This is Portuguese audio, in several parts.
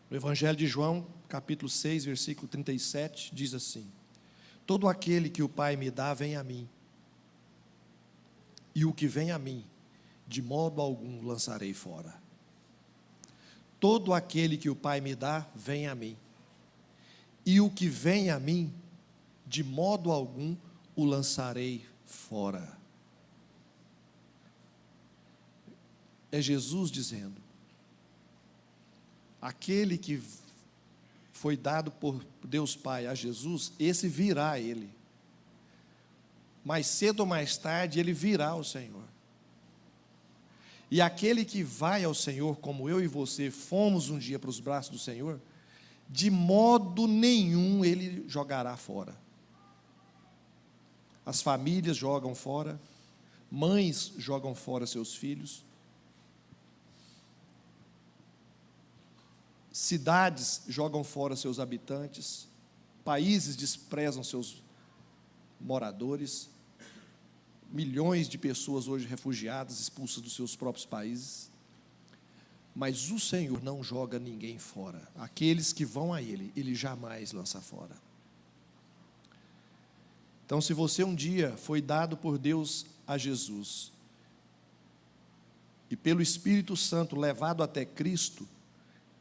No Evangelho de João, capítulo 6, versículo 37, diz assim: todo aquele que o Pai me dá, vem a mim, e o que vem a mim, de modo algum lançarei fora. Todo aquele que o Pai me dá, vem a mim, e o que vem a mim, de modo algum o lançarei fora. É Jesus dizendo: aquele que foi dado por Deus Pai a Jesus, esse virá a Ele. Mais cedo ou mais tarde, Ele virá ao Senhor. E aquele que vai ao Senhor, como eu e você fomos um dia para os braços do Senhor, de modo nenhum Ele jogará fora. As famílias jogam fora, mães jogam fora seus filhos, cidades jogam fora seus habitantes, países desprezam seus moradores, milhões de pessoas hoje refugiadas, expulsas dos seus próprios países, mas o Senhor não joga ninguém fora. Aqueles que vão a Ele, Ele jamais lança fora. Então, se você um dia foi dado por Deus a Jesus, e pelo Espírito Santo levado até Cristo,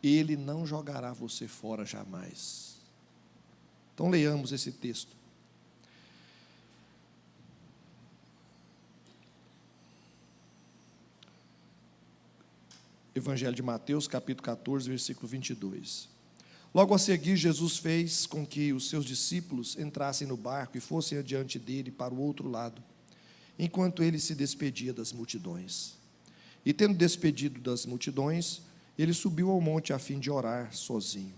Ele não jogará você fora jamais. Então leiamos esse texto. Evangelho de Mateus, capítulo 14, versículo 22. Logo a seguir, Jesus fez com que os seus discípulos entrassem no barco e fossem adiante dele para o outro lado, enquanto ele se despedia das multidões. E tendo despedido das multidões, ele subiu ao monte a fim de orar sozinho.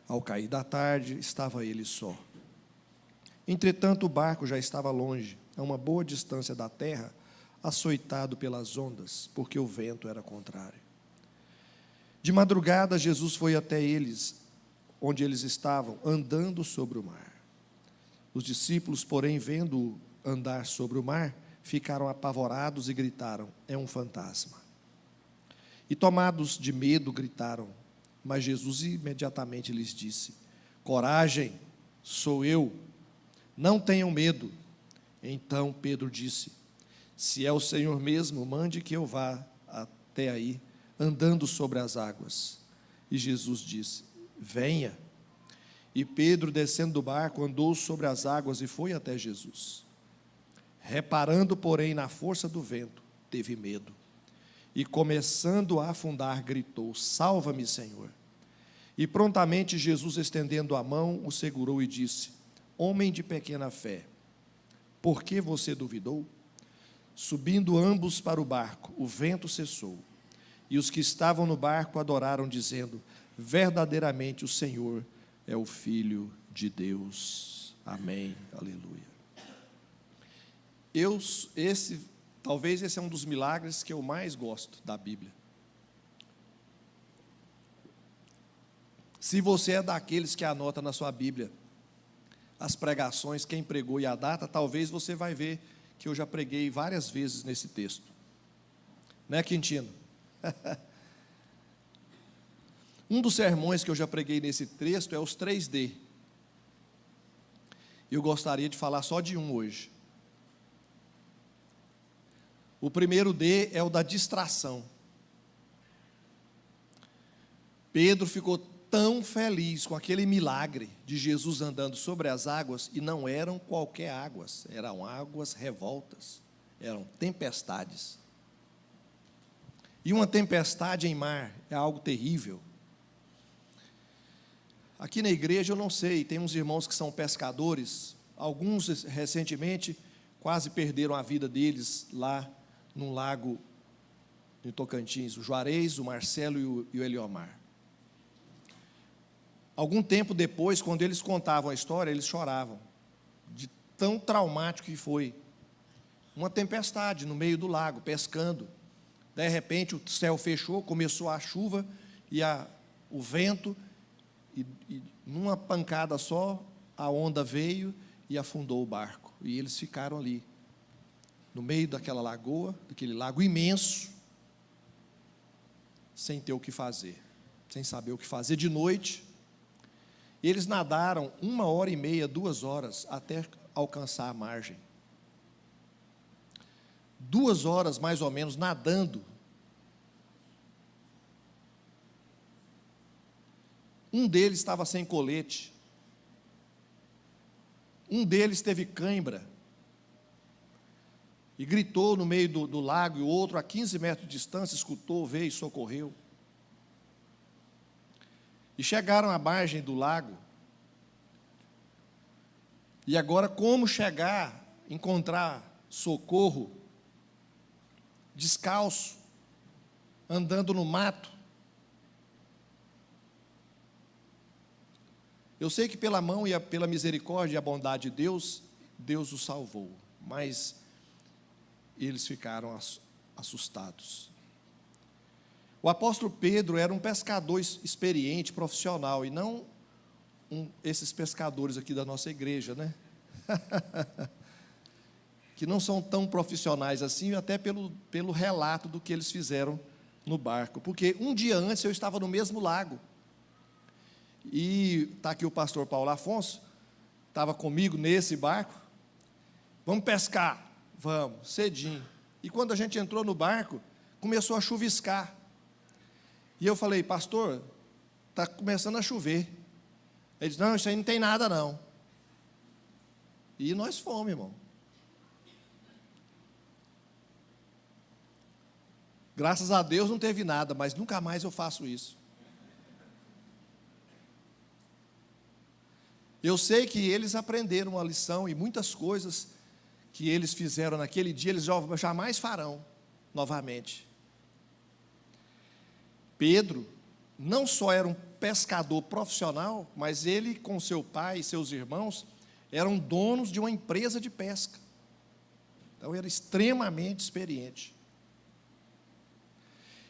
Ao cair da tarde, estava ele só. Entretanto, o barco já estava longe, a uma boa distância da terra, açoitado pelas ondas, porque o vento era contrário. De madrugada, Jesus foi até eles, onde eles estavam, andando sobre o mar. Os discípulos, porém, vendo-o andar sobre o mar, ficaram apavorados e gritaram: é um fantasma. E tomados de medo, gritaram, mas Jesus imediatamente lhes disse: coragem, sou eu, não tenham medo. Então Pedro disse: se é o Senhor mesmo, mande que eu vá até aí, andando sobre as águas. E Jesus disse: venha. E Pedro, descendo do barco, andou sobre as águas e foi até Jesus. Reparando, porém, na força do vento, teve medo. E começando a afundar, gritou: salva-me, Senhor. E prontamente Jesus, estendendo a mão, o segurou e disse: homem de pequena fé, por que você duvidou? Subindo ambos para o barco, o vento cessou. E os que estavam no barco adoraram, dizendo: verdadeiramente o Senhor é o Filho de Deus. Amém, aleluia. Talvez esse é um dos milagres que eu mais gosto da Bíblia. Se você é daqueles que anota na sua Bíblia as pregações, quem pregou e a data, talvez você vai ver que eu já preguei várias vezes nesse texto. Né, Quintino? Um dos sermões que eu já preguei nesse texto é os 3D. Eu gostaria de falar só de um hoje. O primeiro D é o da distração. Pedro ficou tão feliz com aquele milagre de Jesus andando sobre as águas, e não eram qualquer águas, eram águas revoltas, eram tempestades. E uma tempestade em mar é algo terrível. Aqui na igreja eu não sei, tem uns irmãos que são pescadores, alguns recentemente quase perderam a vida deles lá num lago em Tocantins, o Juarez, o Marcelo e o Eliomar. Algum tempo depois, quando eles contavam a história, eles choravam, de tão traumático que foi. Uma tempestade no meio do lago, pescando. De repente o céu fechou, começou a chuva e o vento, e numa pancada só, a onda veio e afundou o barco. E eles ficaram ali, no meio daquela lagoa, daquele lago imenso, sem ter o que fazer. sem saber o que fazer, de noite. Eles nadaram 1h30, 2 horas, até alcançar a margem. 2 horas, mais ou menos, nadando. Um deles estava sem colete. Um deles teve cãibra. E gritou no meio do lago, e o outro, a 15 metros de distância, escutou, veio e socorreu. E chegaram à margem do lago. E agora, como chegar, encontrar socorro, descalço, andando no mato? Eu sei que pela mão e pela misericórdia e a bondade de Deus, Deus os salvou, mas eles ficaram assustados. O apóstolo Pedro era um pescador experiente, profissional, e não esses pescadores aqui da nossa igreja, né? Que não são tão profissionais assim, até pelo relato do que eles fizeram no barco. Porque um dia antes eu estava no mesmo lago. E está aqui o pastor Paulo Afonso, estava comigo nesse barco. Vamos pescar? Vamos, cedinho. E quando a gente entrou no barco, começou a chuviscar. E eu falei, pastor, está começando a chover. Ele disse, não, isso aí não tem nada não. E nós fomos, irmão. Graças a Deus não teve nada, mas nunca mais eu faço isso. Eu sei que eles aprenderam uma lição e muitas coisas que eles fizeram naquele dia, eles jamais farão novamente. Pedro não só era um pescador profissional, mas ele com seu pai e seus irmãos eram donos de uma empresa de pesca. Então era extremamente experiente.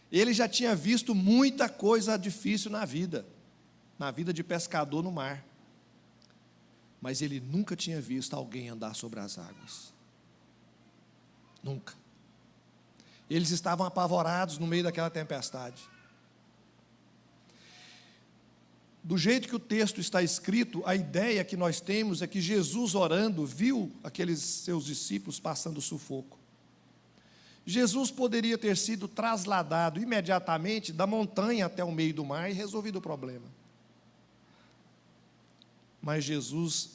Ele já tinha visto muita coisa difícil na vida de pescador no mar. Mas ele nunca tinha visto alguém andar sobre as águas. Nunca. Eles estavam apavorados no meio daquela tempestade. Do jeito que o texto está escrito, a ideia que nós temos é que Jesus, orando, viu aqueles seus discípulos passando sufoco. Jesus poderia ter sido trasladado imediatamente da montanha até o meio do mar e resolvido o problema. Mas Jesus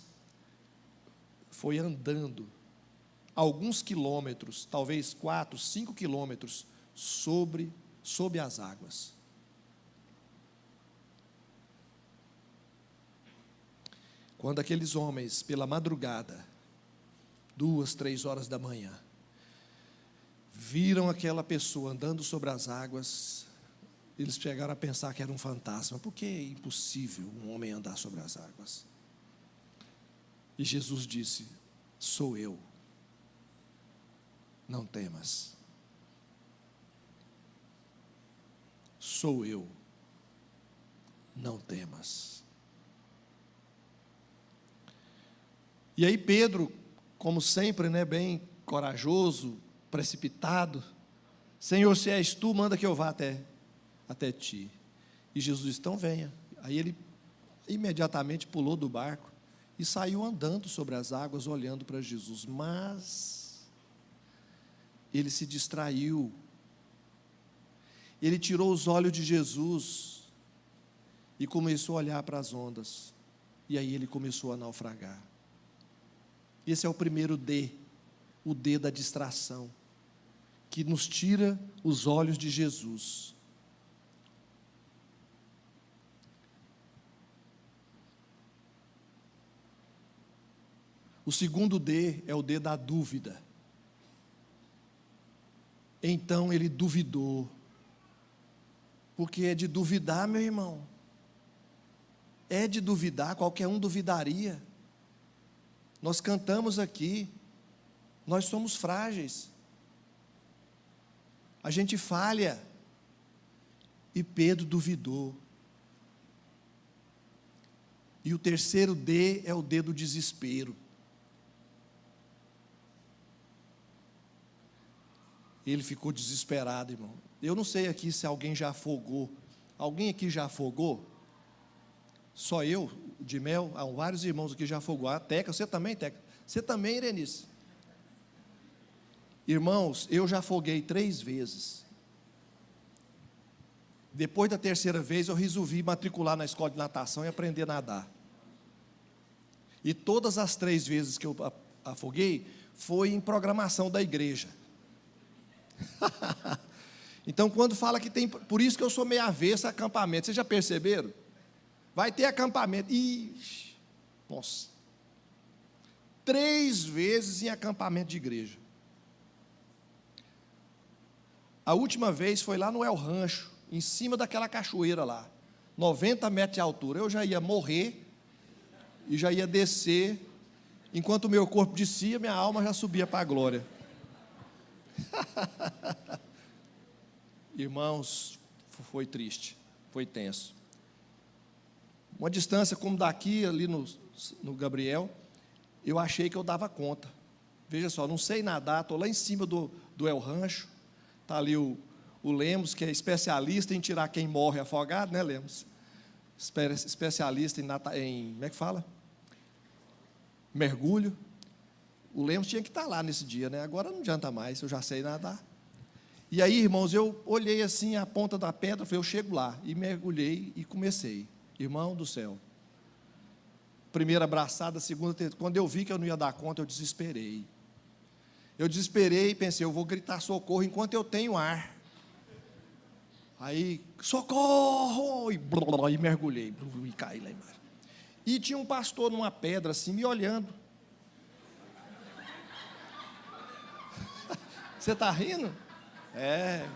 foi andando alguns quilômetros, talvez 4, 5 quilômetros, sob as águas. Quando aqueles homens, pela madrugada, 2, 3 horas da manhã, viram aquela pessoa andando sobre as águas, eles chegaram a pensar que era um fantasma, porque é impossível um homem andar sobre as águas. E Jesus disse, sou eu, não temas. Sou eu, não temas. E aí Pedro, como sempre, né, bem corajoso, precipitado, Senhor, se és tu, manda que eu vá até ti. E Jesus disse, então venha. Aí ele imediatamente pulou do barco e saiu andando sobre as águas, olhando para Jesus. Mas ele se distraiu. Ele tirou os olhos de Jesus e começou a olhar para as ondas. E aí ele começou a naufragar. Esse é o primeiro D, o D da distração, que nos tira os olhos de Jesus. O segundo D é o D da dúvida. Então ele duvidou, porque é de duvidar, meu irmão, é de duvidar, qualquer um duvidaria. Nós cantamos aqui, nós somos frágeis, a gente falha, e Pedro duvidou. E o terceiro D é o D do desespero. Ele ficou desesperado, irmão. Eu não sei aqui se alguém já afogou Alguém aqui já afogou? Só eu, de mel, há vários irmãos aqui já afogou. A Teca, você também, Teca? Você também, Irenice? Irmãos, eu já afoguei 3 vezes. Depois da 3ª vez, eu resolvi matricular na escola de natação e aprender a nadar. E todas as 3 vezes que eu afoguei, foi em programação da igreja. Então, quando fala que tem... Por isso que eu sou meio avesso a acampamento. Vocês já perceberam? Vai ter acampamento. Ixi, nossa. 3 vezes em acampamento de igreja. A última vez foi lá no El Rancho, em cima daquela cachoeira lá. 90 metros de altura. Eu já ia morrer e já ia descer. Enquanto o meu corpo descia, minha alma já subia para a glória. Irmãos, foi triste, foi tenso. Uma distância como daqui, ali no Gabriel, eu achei que eu dava conta. Veja só, não sei nadar, estou lá em cima do El Rancho, está ali o Lemos, que é especialista em tirar quem morre afogado, né, Lemos? Especialista em como é que fala? Mergulho. O Lemos tinha que estar lá nesse dia, né? Agora não adianta mais, eu já sei nadar. E aí, irmãos, eu olhei assim a ponta da pedra, falei, eu chego lá, e mergulhei e comecei. Irmão do céu. Primeira abraçada, segunda, terceira. Quando eu vi que eu não ia dar conta, eu desesperei. Eu desesperei e pensei, eu vou gritar socorro enquanto eu tenho ar. Aí, socorro! E mergulhei, e caí lá embaixo. E tinha um pastor numa pedra assim, me olhando. Você está rindo? É.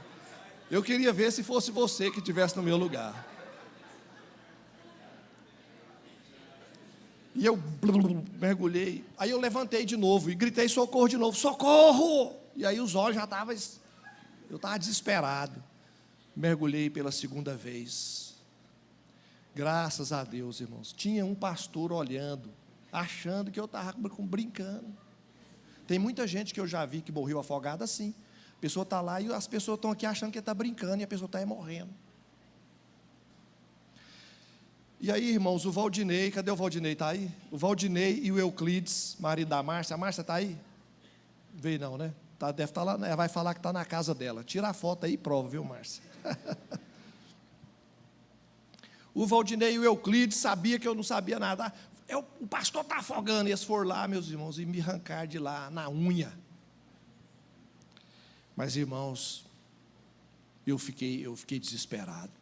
Eu queria ver se fosse você que estivesse no meu lugar. E eu mergulhei. Aí eu levantei de novo e gritei socorro de novo. Socorro! E aí os olhos já estavam... Eu estava desesperado. Mergulhei pela 2ª vez. Graças a Deus, irmãos. Tinha um pastor olhando, achando que eu estava brincando. Tem muita gente que eu já vi que morreu afogada assim. A pessoa está lá e as pessoas estão aqui achando que está brincando e a pessoa está morrendo. E aí, irmãos, o Valdinei, cadê o Valdinei? Está aí? O Valdinei e o Euclides, marido da Márcia. A Márcia está aí? Veio não, né? Deve estar lá, vai falar que está na casa dela. Tira a foto aí e prova, viu, Márcia? O Valdinei e o Euclides sabia que eu não sabia nadar. O pastor está afogando. E eles foram lá, meus irmãos, e me arrancar de lá, na unha. Mas, irmãos, eu fiquei desesperado.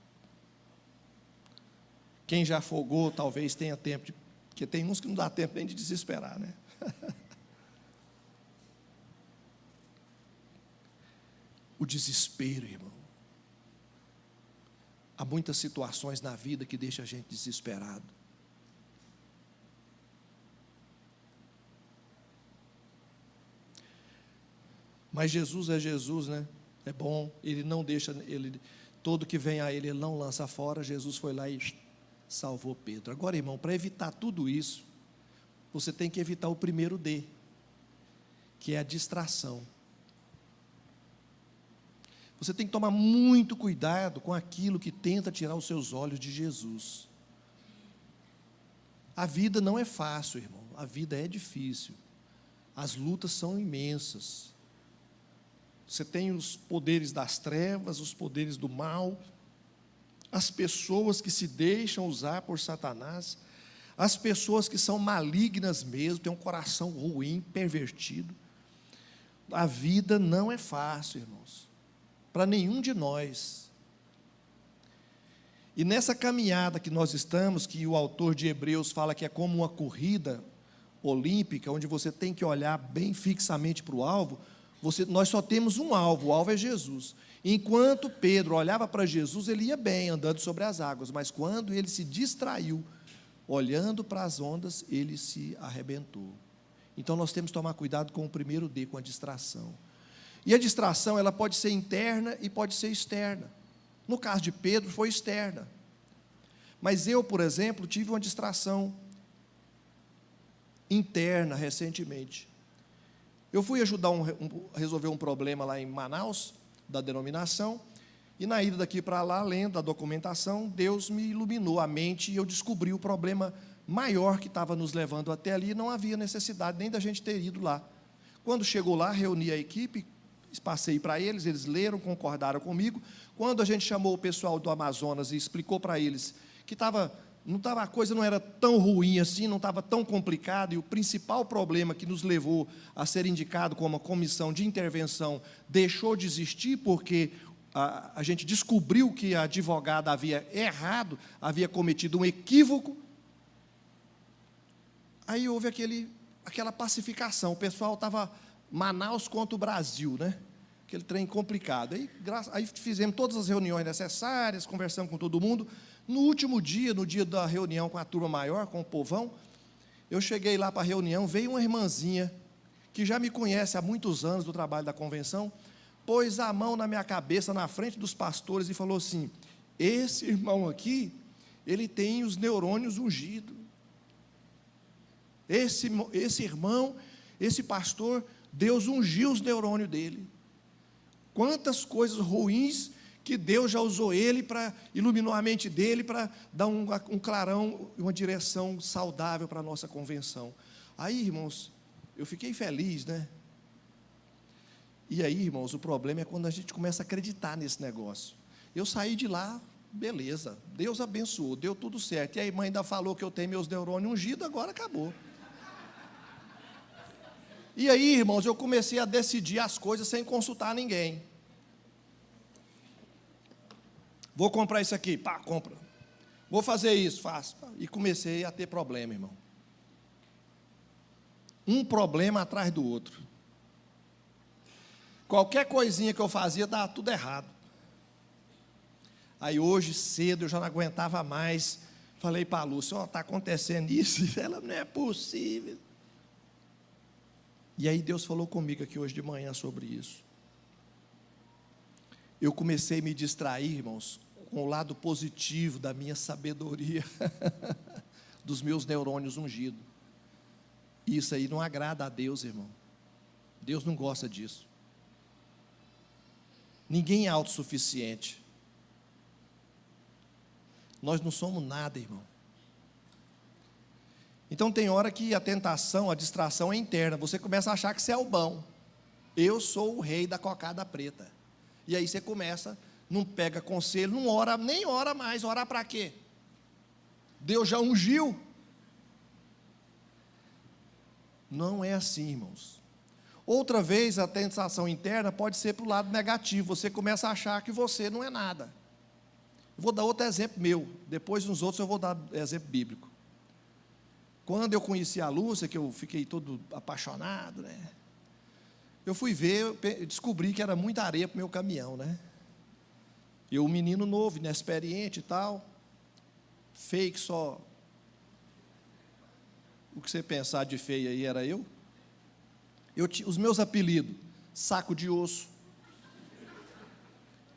Quem já afogou, talvez tenha tempo, porque tem uns que não dá tempo nem de desesperar, né? O desespero, irmão. Há muitas situações na vida que deixam a gente desesperado. Mas Jesus é Jesus, né? É bom, Ele não deixa, todo que vem a Ele não lança fora. Jesus foi lá e salvou Pedro. Agora, irmão, para evitar tudo isso, você tem que evitar o primeiro D, que é a distração. Você tem que tomar muito cuidado com aquilo que tenta tirar os seus olhos de Jesus. A vida não é fácil, irmão. A vida é difícil. As lutas são imensas. Você tem os poderes das trevas, os poderes do mal, as pessoas que se deixam usar por Satanás, as pessoas que são malignas mesmo, têm um coração ruim, pervertido. A vida não é fácil, irmãos, para nenhum de nós. E nessa caminhada que nós estamos, que o autor de Hebreus fala que é como uma corrida olímpica, onde você tem que olhar bem fixamente para o alvo, nós só temos um alvo, o alvo é Jesus. Enquanto Pedro olhava para Jesus, ele ia bem, andando sobre as águas, mas quando ele se distraiu, olhando para as ondas, ele se arrebentou. Então nós temos que tomar cuidado com o primeiro D, com a distração. E a distração, ela pode ser interna e pode ser externa. No caso de Pedro, foi externa. Mas eu, por exemplo, tive uma distração interna recentemente. Eu fui ajudar a resolver um problema lá em Manaus, da denominação, E na ida daqui para lá, lendo a documentação, Deus me iluminou a mente e eu descobri o problema maior que estava nos levando até ali. Não havia necessidade nem da gente ter ido lá. Quando chegou lá, reuni a equipe, passei para eles, eles leram, concordaram comigo. Quando a gente chamou o pessoal do Amazonas e explicou para eles que a coisa não era tão ruim assim, não estava tão complicado, e o principal problema que nos levou a ser indicado como uma comissão de intervenção deixou de existir, porque a gente descobriu que a advogada havia errado, havia cometido um equívoco. Aí houve aquela pacificação, o pessoal estava Manaus contra o Brasil, né? Aquele trem complicado. Aí fizemos todas as reuniões necessárias, conversamos com todo mundo. No último dia, no dia da reunião com a turma maior, com o povão, eu cheguei lá para a reunião, veio uma irmãzinha, que já me conhece há muitos anos do trabalho da convenção, pôs a mão na minha cabeça, na frente dos pastores, e falou assim: esse irmão aqui, ele tem os neurônios ungidos. Esse irmão, esse pastor, Deus ungiu os neurônios dele. Quantas coisas ruins que Deus já usou ele para iluminar a mente dele, para dar um clarão, uma direção saudável para a nossa convenção. Aí, irmãos, eu fiquei feliz, né? E aí, irmãos, o problema é quando a gente começa a acreditar nesse negócio. Eu saí de lá, beleza, Deus abençoou, deu tudo certo. E a irmã ainda falou que eu tenho meus neurônios ungidos, agora acabou. E aí, irmãos, eu comecei a decidir as coisas sem consultar ninguém. Vou comprar isso aqui, pá, compra. Vou fazer isso, faço. E comecei a ter problema, irmão. Um problema atrás do outro. Qualquer coisinha que eu fazia, dava tudo errado. Aí hoje, cedo, eu já não aguentava mais. Falei para a Lúcia: ó, está acontecendo isso. Ela: não é possível. E aí Deus falou comigo aqui hoje de manhã sobre isso. Eu comecei a me distrair, irmãos, com o lado positivo da minha sabedoria, dos meus neurônios ungidos. Isso aí não agrada a Deus, irmão. Deus não gosta disso. Ninguém é autossuficiente. Nós não somos nada, irmão. Então tem hora que a tentação, a distração é interna. Você começa a achar que você é o bom. Eu sou o rei da cocada preta. E aí você começa, não pega conselho, não ora, nem ora mais. Orar para quê? Deus já ungiu. Não é assim, irmãos. Outra vez, a tentação interna pode ser para o lado negativo. Você começa a achar que você não é nada. Vou dar outro exemplo meu. Depois, nos outros, eu vou dar exemplo bíblico. Quando eu conheci a Lúcia, que eu fiquei todo apaixonado, né? Eu fui ver, descobri que era muita areia para o meu caminhão, né? Eu, um menino novo, inexperiente e tal, fake só. O que você pensar de feio aí era eu? Os meus apelidos: saco de osso,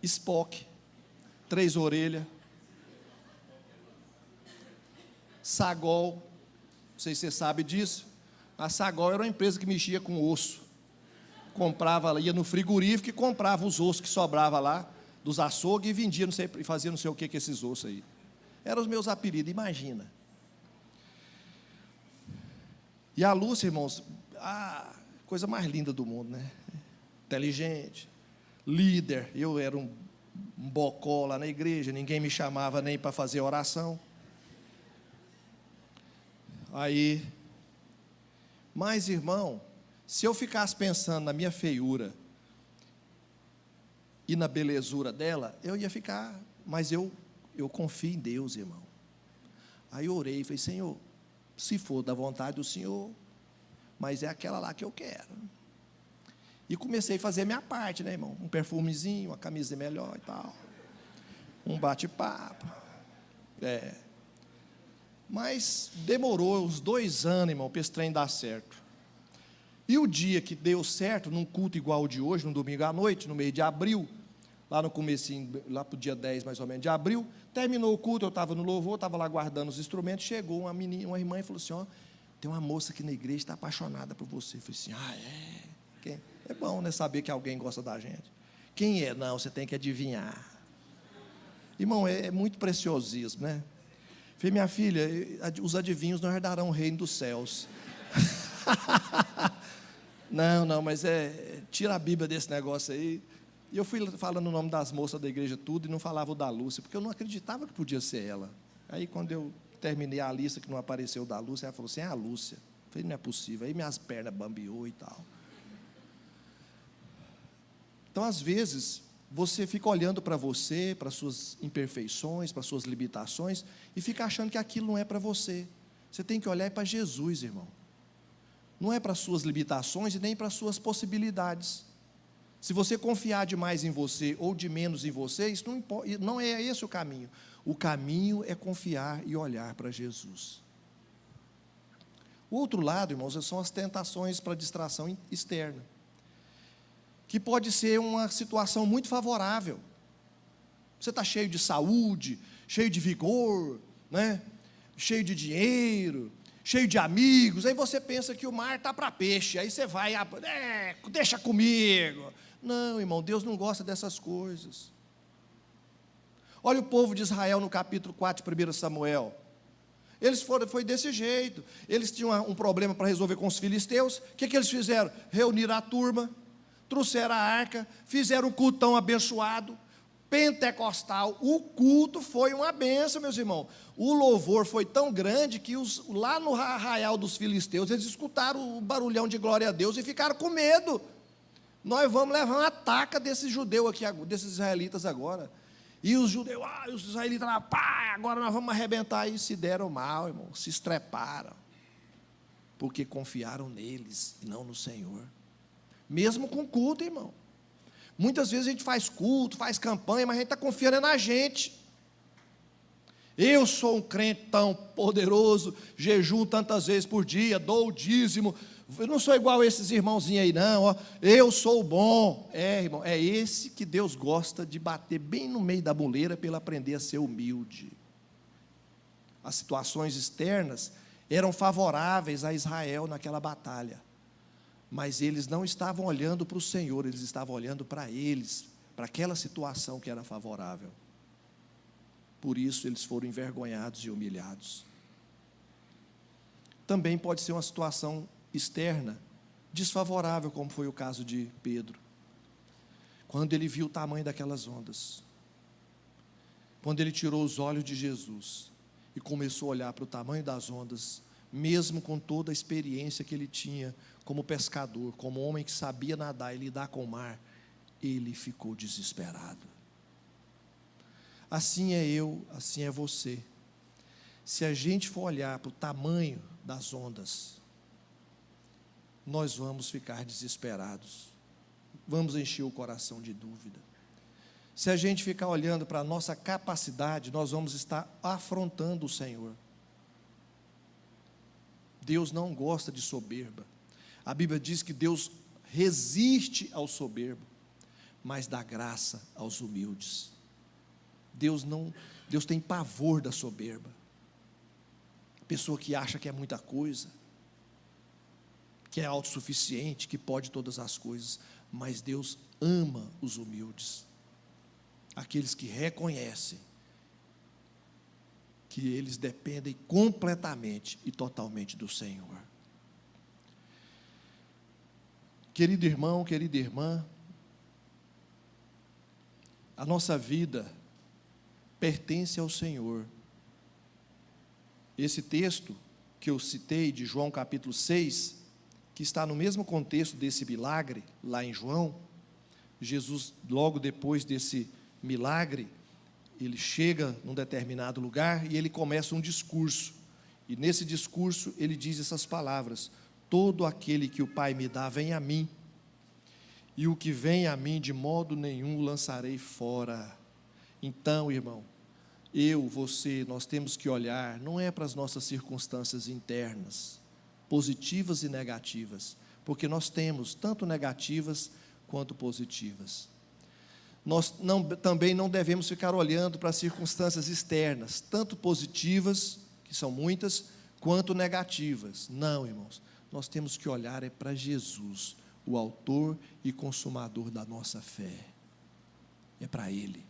Spock, três orelhas, Sagol. Não sei se você sabe disso. A Sagol era uma empresa que mexia com osso. Comprava, ia no frigorífico e comprava os ossos que sobrava lá dos açougues e vendia, não sei, e fazia não sei o que com esses ossos aí. Eram os meus apelidos, imagina. E a Lúcia, irmãos, a coisa mais linda do mundo, né? Inteligente, líder. Eu era um bocó lá na igreja, ninguém me chamava nem para fazer oração. Aí, mas, irmão, se eu ficasse pensando na minha feiura e na belezura dela, eu ia ficar, mas eu confio em Deus, irmão. Aí eu orei e falei: Senhor, se for da vontade do Senhor, mas é aquela lá que eu quero. E comecei a fazer a minha parte, né, irmão? Um perfumezinho, uma camisa melhor e tal, um bate-papo. Mas demorou uns 2 anos, irmão, para esse trem dar certo. E o dia que deu certo, num culto igual o de hoje, num domingo à noite, no mês de abril, lá no comecinho, lá para o dia 10 mais ou menos de abril, terminou o culto, eu estava no louvor, estava lá guardando os instrumentos, chegou uma irmã e falou assim: ó, tem uma moça aqui na igreja que está apaixonada por você. Eu falei assim: ah, é? Quem? É bom, né, saber que alguém gosta da gente. Quem é? Não, você tem que adivinhar. Irmão, é muito preciosismo, né? Falei, minha filha, os adivinhos não herdarão o reino dos céus. Não, mas tira a Bíblia desse negócio aí. E eu fui falando o nome das moças da igreja tudo e não falava o da Lúcia, porque eu não acreditava que podia ser ela. Aí quando eu terminei a lista que não apareceu o da Lúcia, ela falou assim, é a Lúcia. Eu falei, não é possível. Aí minhas pernas bambeou e tal. Então, às vezes, você fica olhando para você, para suas imperfeições, para suas limitações, e fica achando que aquilo não é para você. Você tem que olhar para Jesus, irmão. Não é para suas limitações e nem para suas possibilidades. Se você confiar demais em você ou de menos em você, isso não é esse o caminho. O caminho é confiar e olhar para Jesus. O outro lado, irmãos, são as tentações para distração externa, que pode ser uma situação muito favorável. Você está cheio de saúde, cheio de vigor, né? Cheio de dinheiro, cheio de amigos, aí você pensa que o mar está para peixe, aí você vai, deixa comigo. Não, irmão, Deus não gosta dessas coisas. Olha o povo de Israel no capítulo 4 de 1 Samuel. Foi desse jeito. Eles tinham um problema para resolver com os filisteus. O que eles fizeram? Reuniram a turma, trouxeram a arca, fizeram um cultão abençoado, pentecostal. O culto foi uma bênção, meus irmãos. O louvor foi tão grande que lá no arraial dos filisteus, eles escutaram o barulhão de glória a Deus e ficaram com medo. Nós vamos levar uma ataca desses judeus aqui, desses israelitas agora. E os judeus, os israelitas lá, agora nós vamos arrebentar. E se deram mal, irmão, se estreparam, porque confiaram neles e não no Senhor. Mesmo com culto, irmão. Muitas vezes a gente faz culto, faz campanha, mas a gente está confiando na gente. Eu sou um crente tão poderoso, jejuo tantas vezes por dia, dou o dízimo. Eu não sou igual a esses irmãozinhos aí, não. Ó, eu sou bom. Irmão, é esse que Deus gosta de bater bem no meio da muleira para ele aprender a ser humilde. As situações externas eram favoráveis a Israel naquela batalha. Mas eles não estavam olhando para o Senhor, eles estavam olhando para eles, para aquela situação que era favorável. Por isso eles foram envergonhados e humilhados. Também pode ser uma situação externa, desfavorável, como foi o caso de Pedro. Quando ele viu o tamanho daquelas ondas, quando ele tirou os olhos de Jesus e começou a olhar para o tamanho das ondas, mesmo com toda a experiência que ele tinha como pescador, como homem que sabia nadar e lidar com o mar, ele ficou desesperado. Assim é eu, assim é você. Se a gente for olhar para o tamanho das ondas, nós vamos ficar desesperados, vamos encher o coração de dúvida. Se a gente ficar olhando para a nossa capacidade, nós vamos estar afrontando o Senhor. Deus não gosta de soberba. A Bíblia diz que Deus resiste ao soberbo, mas dá graça aos humildes. Deus tem pavor da soberba. Pessoa que acha que é muita coisa, que é autossuficiente, que pode todas as coisas, mas Deus ama os humildes, aqueles que reconhecem que eles dependem completamente e totalmente do Senhor. Querido irmão, querida irmã, a nossa vida pertence ao Senhor. Esse texto que eu citei de João capítulo 6, que está no mesmo contexto desse milagre, lá em João, Jesus, logo depois desse milagre, ele chega num determinado lugar e ele começa um discurso, e nesse discurso ele diz essas palavras: todo aquele que o Pai me dá vem a mim, e o que vem a mim de modo nenhum o lançarei fora. Então, irmão, você, nós temos que olhar, não é para as nossas circunstâncias internas, positivas e negativas, porque nós temos tanto negativas quanto positivas. Nós também não devemos ficar olhando para as circunstâncias externas, tanto positivas, que são muitas, quanto negativas. Não, irmãos, nós temos que olhar para Jesus, o autor e consumador da nossa fé. É para Ele.